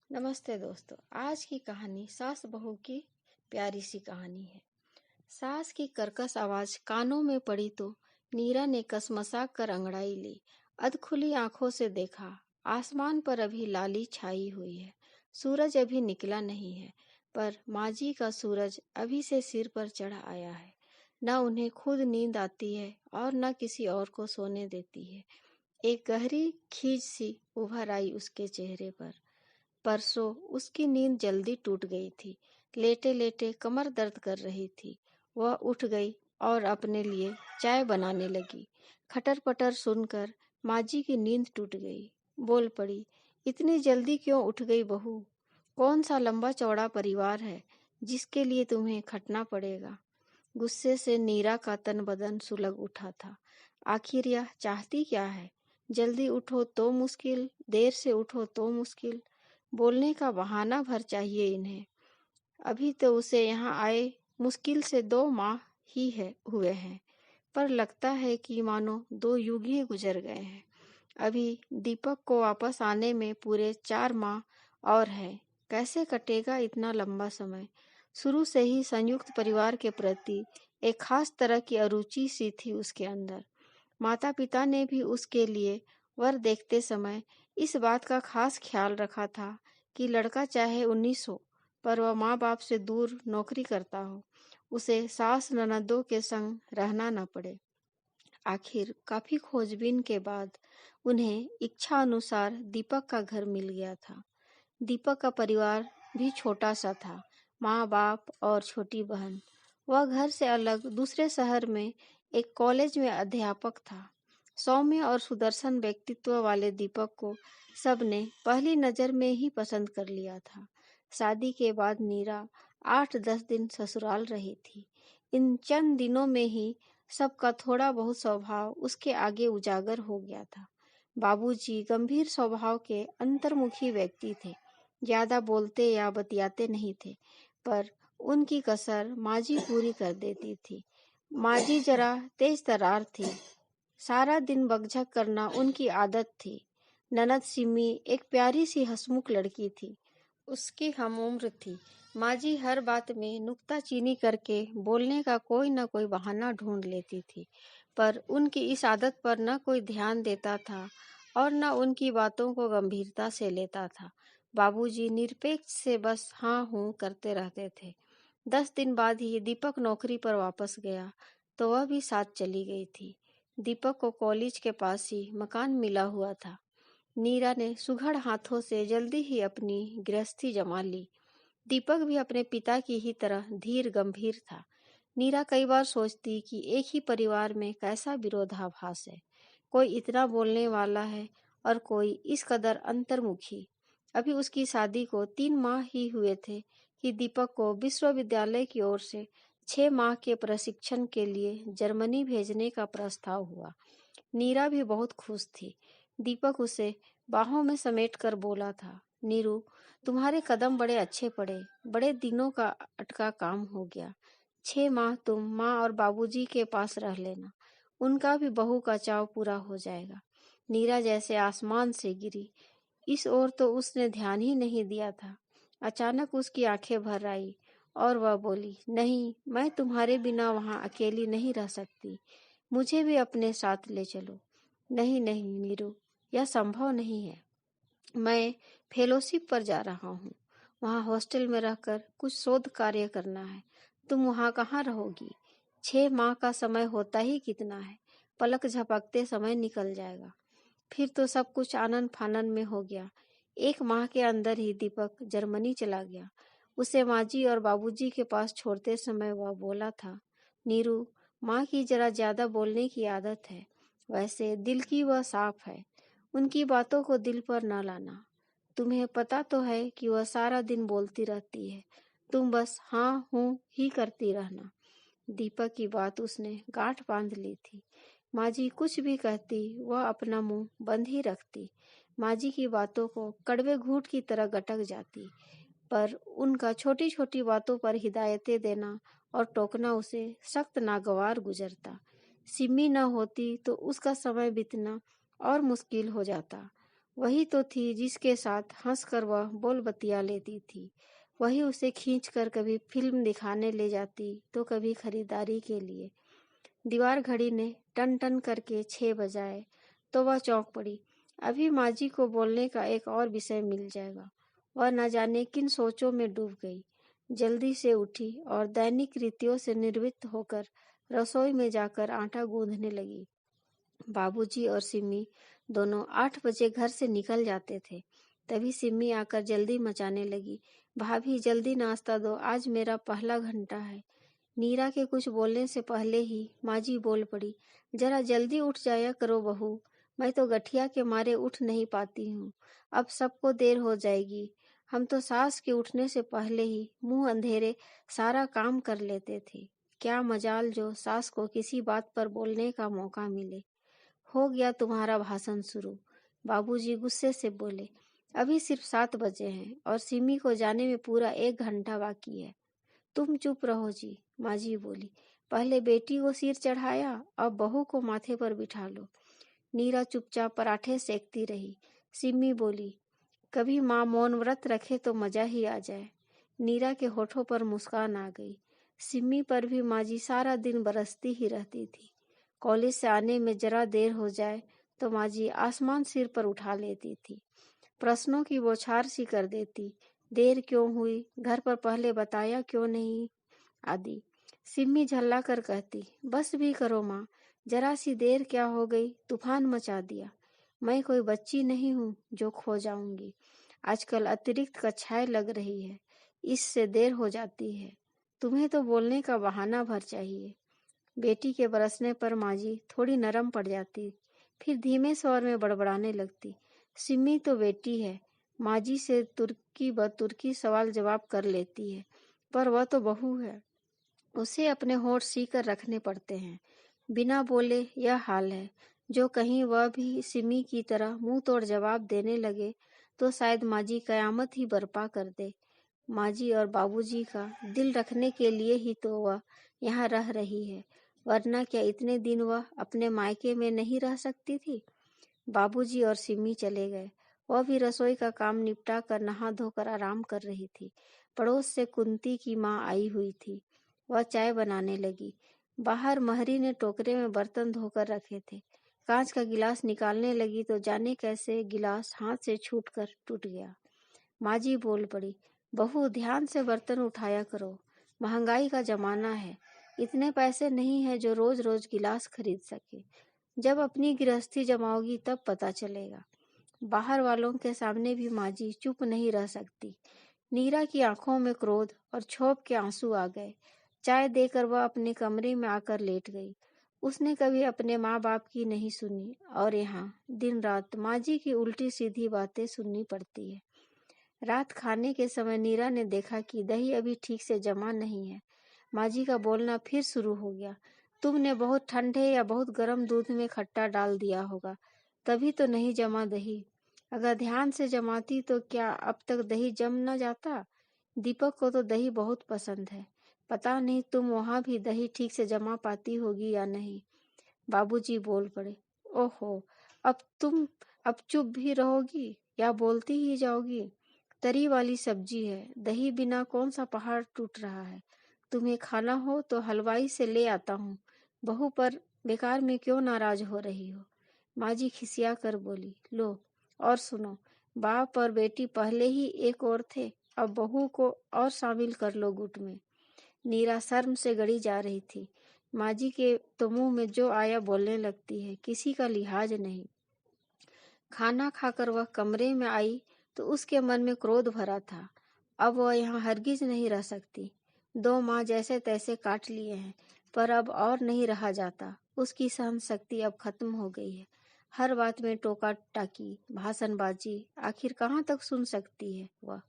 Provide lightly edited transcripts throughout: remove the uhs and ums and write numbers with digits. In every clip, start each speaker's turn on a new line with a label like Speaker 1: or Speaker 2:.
Speaker 1: नमस्ते दोस्तों। आज की कहानी सास बहू की प्यारी सी कहानी है। सास की कर्कश आवाज कानों में पड़ी तो नीरा ने कसमसा कर अंगड़ाई ली। अधखुली आंखों से देखा, आसमान पर अभी लाली छाई हुई है। सूरज अभी निकला नहीं है, पर माँ जी का सूरज अभी से सिर पर चढ़ आया है। न उन्हें खुद नींद आती है और न किसी और को सोने देती है। एक गहरी खींच सी उभर आई उसके चेहरे पर। परसों उसकी नींद जल्दी टूट गई थी। लेटे लेटे कमर दर्द कर रही थी। वह उठ गई और अपने लिए चाय बनाने लगी। खटर पटर सुनकर माँ जी की नींद टूट गई। बोल पड़ी, इतनी जल्दी क्यों उठ गई बहू? कौन सा लंबा चौड़ा परिवार है जिसके लिए तुम्हें खटना पड़ेगा? गुस्से से नीरा का तन बदन सुलग उठा था। आखिर यह चाहती क्या है? जल्दी उठो तो मुश्किल, देर से उठो तो मुश्किल। बोलने का बहाना भर चाहिए इन्हें। अभी तो उसे यहाँ आए मुश्किल से 2 माह ही हुए हैं, पर लगता है कि मानो 2 युग ही गुजर गए हैं। अभी दीपक को वापस आने में पूरे 4 माह और है। कैसे कटेगा इतना लंबा समय? शुरू से ही संयुक्त परिवार के प्रति एक खास तरह की अरुचि सी थी उसके अंदर। माता पिता ने भी उसके लिए वर देखते समय इस बात का खास ख्याल रखा था कि लड़का चाहे 19 हो, पर वह माँ बाप से दूर नौकरी करता हो, उसे सास ननदों के संग रहना न पड़े। आखिर काफी खोजबीन के बाद उन्हें इच्छा अनुसार दीपक का घर मिल गया था। दीपक का परिवार भी छोटा सा था, माँ बाप और छोटी बहन। वह घर से अलग दूसरे शहर में एक कॉलेज में अध्यापक था। सौम्य और सुदर्शन व्यक्तित्व वाले दीपक को सबने पहली नजर में ही पसंद कर लिया था। शादी के बाद नीरा 8-10 दिन ससुराल रही थी। इन चंद दिनों में ही सबका थोड़ा बहुत स्वभाव उसके आगे उजागर हो गया था। बाबूजी गंभीर स्वभाव के अंतर्मुखी व्यक्ति थे। ज्यादा बोलते या बतियाते नहीं थे, पर उनकी कसर माजी पूरी कर देती थी। माजी जरा तेज तर्रार थी। सारा दिन बकझक करना उनकी आदत थी। ननद सिमी एक प्यारी सी हंसमुख लड़की थी। उसकी हम उम्र थी। माजी हर बात में नुक्ताचीनी करके बोलने का कोई न कोई बहाना ढूंढ लेती थी, पर उनकी इस आदत पर न कोई ध्यान देता था और न उनकी बातों को गंभीरता से लेता था। बाबूजी निरपेक्ष से बस हाँ हूँ करते रहते थे। 10 दिन बाद ही दीपक नौकरी पर वापस गया, तो वह भी साथ चली गई थी। दीपक को कॉलेज के पास ही मकान मिला हुआ था। नीरा ने सुघड़ हाथों से जल्दी ही अपनी गृहस्थी जमा ली। दीपक भी अपने पिता की ही तरह धीर गंभीर था। नीरा कई बार सोचती कि एक ही परिवार में कैसा विरोधाभास है। कोई इतना बोलने वाला है और कोई इस कदर अंतर्मुखी। अभी उसकी शादी को 3 माह ही हुए थे कि दीपक को विश्वविद्यालय की ओर से 6 माह के प्रशिक्षण के लिए जर्मनी भेजने का प्रस्ताव हुआ। नीरा भी बहुत खुश थी। दीपक उसे बाहों में समेट कर बोला था, नीरू, तुम्हारे कदम बड़े अच्छे पड़े। बड़े दिनों का अटका काम हो गया। 6 माह तुम माँ और बाबूजी के पास रह लेना। उनका भी बहू का चाव पूरा हो जाएगा। नीरा जैसे आसमान से गिरी। इस ओर तो उसने ध्यान ही नहीं दिया था। अचानक उसकी आंखें भर आई और वह बोली, नहीं, मैं तुम्हारे बिना वहां अकेली नहीं रह सकती। मुझे भी अपने साथ ले चलो। नहीं नहीं नीरू, यह संभव नहीं है। मैं फेलोशिप पर जा रहा हूँ। वहाँ हॉस्टल में रहकर कुछ शोध कार्य करना है। तुम वहाँ कहाँ रहोगी? 6 माह का समय होता ही कितना है। पलक झपकते समय निकल जाएगा। फिर तो सब कुछ आनन फानन में हो गया। 1 माह के अंदर ही दीपक जर्मनी चला गया। उसे माँ जी और बाबूजी के पास छोड़ते समय वह बोला था, नीरू, माँ की जरा ज्यादा बोलने की आदत है। वैसे दिल की वह साफ है। उनकी बातों को दिल पर न लाना। तुम्हें पता तो है कि वह सारा दिन बोलती रहती है। तुम बस हाँ हूँ ही करती रहना। दीपक की बात उसने गांठ बांध ली थी। माँ जी कुछ भी कहती, वह अपना मुंह बंद ही रखती। माँ जी की बातों को कड़वे घूंट की तरह गटक जाती, पर उनका छोटी छोटी बातों पर हिदायतें देना और टोकना उसे सख्त नागवार गुजरता। सिमी न होती तो उसका समय बीतना और मुश्किल हो जाता। वही तो थी जिसके साथ हंसकर वह बोल बतिया लेती थी। वही उसे खींचकर कभी फिल्म दिखाने ले जाती तो कभी खरीदारी के लिए। दीवार घड़ी ने टन टन करके 6 बजाए तो वह चौंक पड़ी। अभी माँ जी को बोलने का एक और विषय मिल जाएगा। वह न जाने किन सोचों में डूब गई। जल्दी से उठी और दैनिक रीतियों से निर्वृत्त होकर रसोई में जाकर आटा गूंथने लगी। बाबूजी और सिमी दोनों 8 बजे घर से निकल जाते थे। तभी सिमी आकर जल्दी मचाने लगी। भाभी जल्दी नाश्ता दो, आज मेरा पहला घंटा है। नीरा के कुछ बोलने से पहले ही माँ जी बोल पड़ी, जरा जल्दी उठ जाया करो बहू, मैं तो गठिया के मारे उठ नहीं पाती हूँ। अब सबको देर हो जाएगी। हम तो सास के उठने से पहले ही मुंह अंधेरे सारा काम कर लेते थे। क्या मजाल जो सास को किसी बात पर बोलने का मौका मिले। हो गया तुम्हारा भाषण शुरू, बाबूजी गुस्से से बोले। अभी सिर्फ 7 बजे हैं और सिमी को जाने में पूरा 1 घंटा बाकी है। तुम चुप रहो जी, माँ जी बोली। पहले बेटी को सिर चढ़ाया, अब बहू को माथे पर बिठा लो। नीरा चुपचाप पराठे सेकती रही। सिमी बोली, कभी माँ मौन व्रत रखे तो मजा ही आ जाए। नीरा के होठों पर मुस्कान आ गई। सिमी पर भी माँ जी सारा दिन बरसती ही रहती थी। कॉलेज से आने में जरा देर हो जाए तो माँ जी आसमान सिर पर उठा लेती थी। प्रश्नों की बौछार सी कर देती। देर क्यों हुई, घर पर पहले बताया क्यों नहीं, आदि। सिम्मी झल्ला कर कहती, बस भी करो माँ, जरा सी देर क्या हो गई, तूफान मचा दिया। मैं कोई बच्ची नहीं हूँ जो खो जाऊंगी। आजकल अतिरिक्त कक्षाएं लग रही है, इससे देर हो जाती है। तुम्हें तो बोलने का बहाना भर चाहिए। बेटी के बरसने पर माँ जी थोड़ी नरम पड़ जाती, फिर धीमे स्वर में बड़बड़ाने लगती। सिम्मी तो बेटी है, माँ जी से तुर्की ब तुर्की सवाल जवाब कर लेती है, पर वह तो बहू है, उसे अपने होठ सीकर रखने पड़ते हैं। बिना बोले यह हाल है। जो कहीं वह भी सिमी की तरह मुंह तोड़ जवाब देने लगे तो शायद माँ जी कयामत ही बर्पा कर दे। माँ जी और बाबूजी का दिल रखने के लिए ही तो वह यहाँ रह रही है, वरना क्या इतने दिन वह अपने मायके में नहीं रह सकती थी। बाबूजी और सिमी चले गए। वह भी रसोई का काम निपटा कर नहा धोकर आराम कर रही थी। पड़ोस से कुंती की माँ आई हुई थी। वह चाय बनाने लगी। बाहर महरी ने टोकरे में बर्तन धोकर रखे थे। कांच का गिलास निकालने लगी तो जाने कैसे गिलास हाथ से छूटकर टूट गया। माँ जी बोल पड़ी, बहू ध्यान से बर्तन उठाया करो, महंगाई का जमाना है, इतने पैसे नहीं है जो रोज रोज गिलास खरीद सके। जब अपनी गृहस्थी जमाओगी तब पता चलेगा। बाहर वालों के सामने भी माँ जी चुप नहीं रह सकती। नीरा की आंखों में क्रोध और क्षोभ के आंसू आ गए। चाय देकर वह अपने कमरे में आकर लेट गई। उसने कभी अपने माँ बाप की नहीं सुनी और यहाँ दिन रात माँ जी की उल्टी सीधी बातें सुननी पड़ती है। रात खाने के समय नीरा ने देखा कि दही अभी ठीक से जमा नहीं है। माँ जी का बोलना फिर शुरू हो गया, तुमने बहुत ठंडे या बहुत गर्म दूध में खट्टा डाल दिया होगा, तभी तो नहीं जमा दही। अगर ध्यान से जमाती तो क्या अब तक दही जम न जाता। दीपक को तो दही बहुत पसंद है, पता नहीं तुम वहां भी दही ठीक से जमा पाती होगी या नहीं। बाबूजी बोल पड़े, ओहो, अब चुप भी रहोगी या बोलती ही जाओगी। तरी वाली सब्जी है, दही बिना कौन सा पहाड़ टूट रहा है। तुम्हें खाना हो तो हलवाई से ले आता हूँ। बहू पर बेकार में क्यों नाराज हो रही हो। माँ जी खिसिया कर बोली, लो और सुनो, बाप और बेटी पहले ही एक और थे, अब बहू को और शामिल कर लो गुट में। नीरा शर्म से गड़ी जा रही थी। माँ जी के तो मुंह में जो आया बोलने लगती है, किसी का लिहाज नहीं। खाना खाकर वह कमरे में आई तो उसके मन में क्रोध भरा था। अब वह यहाँ हरगिज नहीं रह सकती। 2 माह जैसे तैसे काट लिए हैं, पर अब और नहीं रहा जाता। उसकी सहन शक्ति अब खत्म हो गई है। हर बात में टोका टाकी, भाषणबाजी, आखिर कहाँ तक सुन सकती है वह।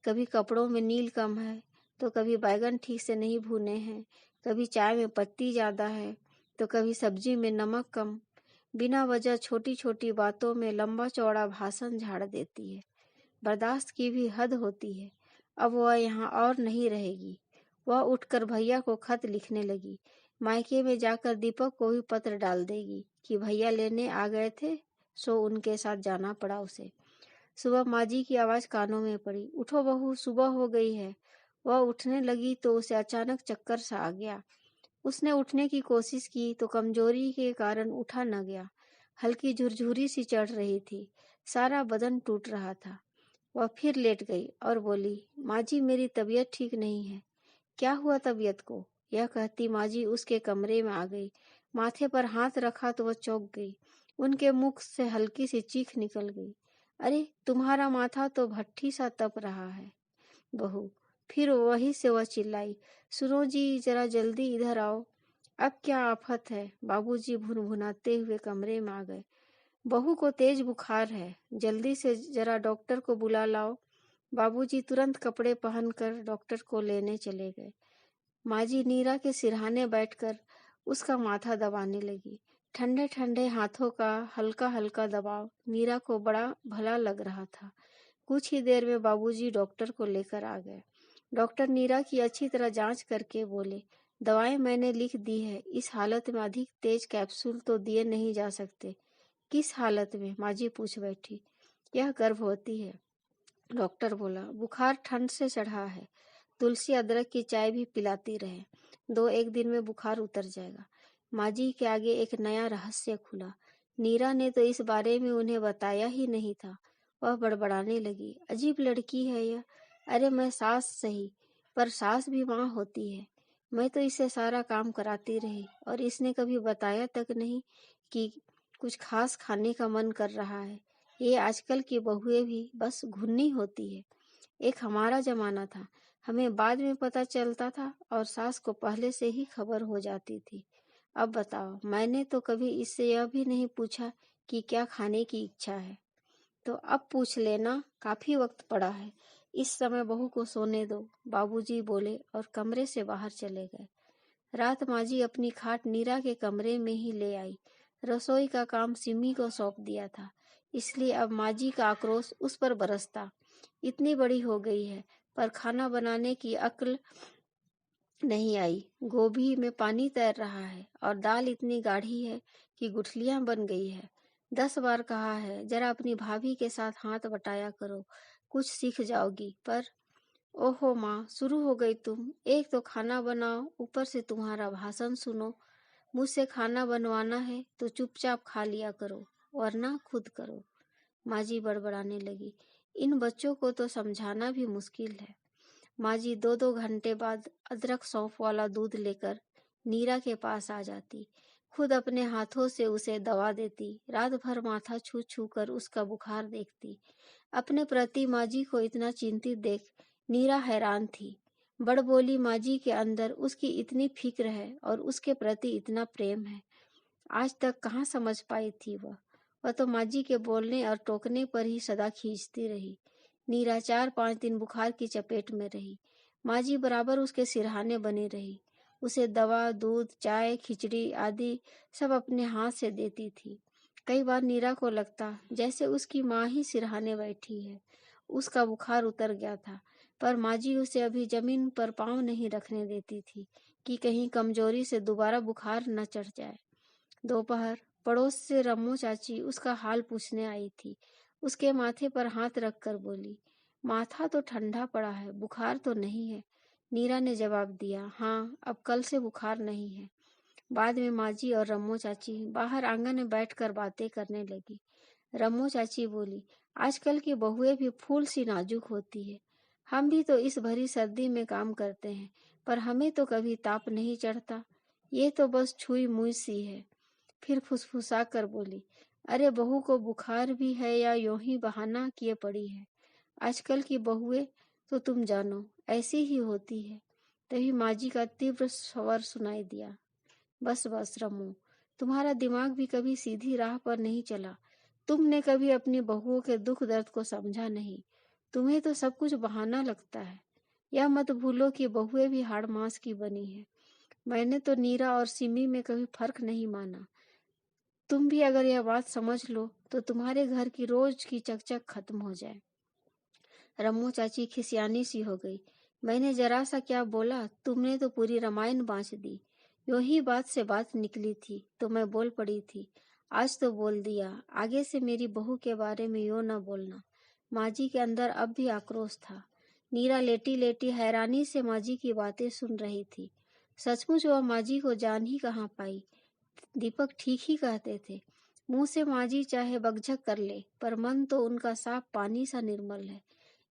Speaker 1: कभी कपड़ों में नील कम है तो कभी बैगन ठीक से नहीं भुने हैं, कभी चाय में पत्ती ज्यादा है तो कभी सब्जी में नमक कम। बिना वजह छोटी छोटी बातों में लंबा चौड़ा भाषण झाड़ देती है। बर्दाश्त की भी हद होती है। अब वह यहाँ और नहीं रहेगी। वह उठकर भैया को खत लिखने लगी। मायके में जाकर दीपक को भी पत्र डाल देगी कि भैया लेने आ गए थे, सो उनके साथ जाना पड़ा उसे। सुबह माँ जी की आवाज़ कानों में पड़ी, उठो बहू, सुबह हो गई है। वह उठने लगी तो उसे अचानक चक्कर सा आ गया। उसने उठने की कोशिश की तो कमजोरी के कारण उठा न गया। हल्की झुरझुरी सी चढ़ रही थी, सारा बदन टूट रहा था। वह फिर लेट गई और बोली, माँ जी मेरी तबीयत ठीक नहीं है। क्या हुआ तबीयत को? यह कहती माँ जी उसके कमरे में आ गई। माथे पर हाथ रखा तो वह चौंक गई। उनके मुख से हल्की सी चीख निकल गई। अरे तुम्हारा माथा तो भट्ठी सा तप रहा है बहू। फिर वहीं से वह चिल्लाई, सुनो जी जरा जल्दी इधर आओ। अब क्या आफत है? बाबूजी भुनभुनाते हुए कमरे में आ गए। बहू को तेज बुखार है, जल्दी से जरा डॉक्टर को बुला लाओ। बाबूजी तुरंत कपड़े पहनकर डॉक्टर को लेने चले गए। माँ जी नीरा के सिरहाने बैठकर उसका माथा दबाने लगी। ठंडे ठंडे हाथों का हल्का हल्का दबाव नीरा को बड़ा भला लग रहा था। कुछ ही देर में बाबूजी डॉक्टर को लेकर आ गए। डॉक्टर नीरा की अच्छी तरह जांच करके बोले, दवाएं मैंने लिख दी है, इस हालत में अधिक तेज कैप्सूल तो दिए नहीं जा सकते। किस हालत में? माँ जी पूछ बैठी। यह गर्भवती है। डॉक्टर बोला, बुखार ठंड से चढ़ा है, तुलसी अदरक की चाय भी पिलाती रहे, 2-1 दिन में बुखार उतर जाएगा। माँ जी के आगे एक नया रहस्य खुला। नीरा ने तो इस बारे में उन्हें बताया ही नहीं था। वह बड़बड़ाने लगी, अजीब लड़की है यह। अरे मैं सास सही, पर सास भी माँ होती है। मैं तो इसे सारा काम कराती रही और इसने कभी बताया तक नहीं कि कुछ खास खाने का मन कर रहा है। ये आजकल की बहुएं भी बस घुन्नी होती है। एक हमारा जमाना था, हमें बाद में पता चलता था और सास को पहले से ही खबर हो जाती थी। अब बताओ, मैंने तो कभी इससे यह भी नहीं पूछा कि क्या खाने की इच्छा है। तो अब पूछ लेना, काफी वक्त पड़ा है। इस समय बहू को सोने दो, बाबूजी बोले और कमरे से बाहर चले गए। रात माँ जी अपनी खाट नीरा के कमरे में ही ले आई। रसोई का काम सिमी को सौंप दिया था, इसलिए अब माँ जी का आक्रोश उस पर बरसता। इतनी बड़ी हो गई है, पर खाना बनाने की अक्ल नहीं आई। गोभी में पानी तैर रहा है और दाल इतनी गाढ़ी है कि गुठलियां बन गई है। 10 बार कहा है, जरा अपनी भाभी के साथ हाथ बटाया करो, कुछ सीख जाओगी। पर ओहो माँ, शुरू हो गई तुम। एक तो खाना बनाओ, ऊपर से तुम्हारा भाषण सुनो। मुझसे खाना बनवाना है तो चुपचाप खा लिया करो, वरना खुद करो। माँ जी बड़बड़ाने लगी, इन बच्चों को तो समझाना भी मुश्किल है। माँ जी 2-2 घंटे बाद अदरक सौंफ वाला दूध लेकर नीरा के पास आ जाती, खुद अपने हाथों से उसे दवा देती, रात भर माथा छू छू कर उसका बुखार देखती। अपने प्रति माँ जी को इतना चिंतित देख नीरा हैरान थी। बड़बोली माँ जी के अंदर उसकी इतनी फिक्र है और उसके प्रति इतना प्रेम है, आज तक कहाँ समझ पाई थी वह तो माँ जी के बोलने और टोकने पर ही सदा खींचती रही। नीरा 4-5 दिन बुखार की चपेट में रही। माँ जी बराबर उसके सिरहाने बनी रही, उसे दवा, दूध, चाय, खिचड़ी आदि सब अपने हाथ से देती थी। कई बार नीरा को लगता जैसे उसकी माँ ही सिरहाने बैठी है। उसका बुखार उतर गया था, पर माँ जी उसे अभी जमीन पर पाँव नहीं रखने देती थी कि कहीं कमजोरी से दोबारा बुखार न चढ़ जाए। दोपहर पड़ोस से रम्मू चाची उसका हाल पूछने आई थी। उसके माथे पर हाथ रखकर बोली, माथा तो ठंडा पड़ा है, बुखार तो नहीं है। नीरा ने जवाब दिया, हाँ अब कल से बुखार नहीं है। बाद में माँ जी और रम्मू चाची बाहर आंगन में बैठकर बातें करने लगी। रम्मू चाची बोली, आजकल की बहुएं भी फूल सी नाजुक होती है। हम भी तो इस भरी सर्दी में काम करते हैं, पर हमें तो कभी ताप नहीं चढ़ता। ये तो बस छुई मुई सी है। फिर फुसफुसा कर बोली, अरे बहू को बुखार भी है या यूं ही बहाना किए पड़ी है। आजकल की बहुएं तो तुम जानो ऐसी ही होती है। तभी माँ जी का तीव्र स्वर सुनाई दिया, बस बस रमू, तुम्हारा दिमाग भी कभी सीधी राह पर नहीं चला। तुमने कभी अपनी बहुओं के दुख दर्द को समझा नहीं। तुम्हें तो सब कुछ बहाना लगता है। यह मत भूलो कि बहुएं भी हाड़ मांस की बनी है। मैंने तो नीरा और सिमी में कभी फर्क नहीं माना। तुम भी अगर यह बात समझ लो तो तुम्हारे घर की रोज की चकचक खत्म हो जाए। रम्मू चाची खिसियानी सी हो गई, मैंने जरा सा क्या बोला, तुमने तो पूरी रामायण बांच दी। यूं ही बात से बात निकली थी तो मैं बोल पड़ी थी। आज तो बोल दिया, आगे से मेरी बहू के बारे में यूं न बोलना। माँ जी के अंदर अब भी आक्रोश था। नीरा लेटी लेटी हैरानी से माँ जी की बातें सुन रही थी। सचमुच वह माँ जी को जान ही कहाँ पाई। दीपक ठीक ही कहते थे। मुंह से माँ जी चाहे बकझक कर ले, पर मन तो उनका साफ पानी सा निर्मल है।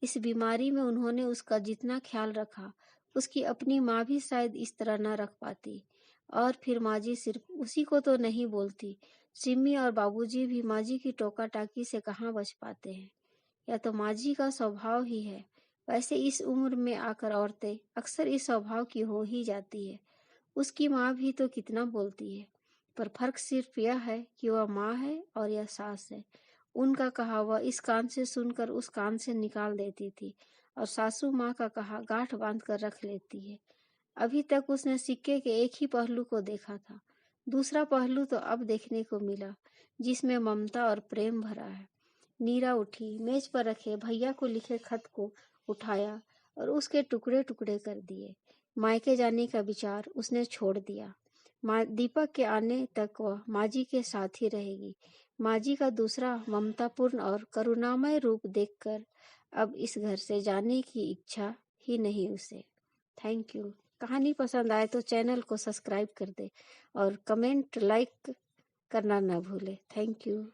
Speaker 1: इस बीमारी में उन्होंने उसका जितना ख्याल रखा, उसकी अपनी माँ भी शायद इस तरह न रख पाती। और फिर माँ जी सिर्फ उसी को तो नहीं बोलती, सिम्मी और बाबूजी भी माँ जी की टोका टाकी से कहाँ बच पाते हैं। या तो माँ जी का स्वभाव ही है। वैसे इस उम्र में आकर औरतें अक्सर इस स्वभाव की हो ही जाती है। उसकी माँ भी तो कितना बोलती है, पर फर्क सिर्फ यह है कि वह माँ है और यह सास है। उनका कहा वह इस कान से सुनकर उस कान से निकाल देती थी, और सासू माँ का कहा गांठ बांध कर रख लेती है। अभी तक उसने सिक्के के एक ही पहलू को देखा था, दूसरा पहलू तो अब देखने को मिला, जिसमें ममता और प्रेम भरा है। नीरा उठी, मेज पर रखे भैया को लिखे खत को उठाया और उसके टुकड़े टुकड़े कर दिए। मायके जाने का विचार उसने छोड़ दिया। दीपक के आने तक वह माँ जी के साथ ही रहेगी। माँ जी का दूसरा ममतापूर्ण और करुणामय रूप देखकर अब इस घर से जाने की इच्छा ही नहीं उसे। Thank you. कहानी पसंद आए तो चैनल को सब्सक्राइब कर दे और कमेंट लाइक करना ना भूले। Thank you.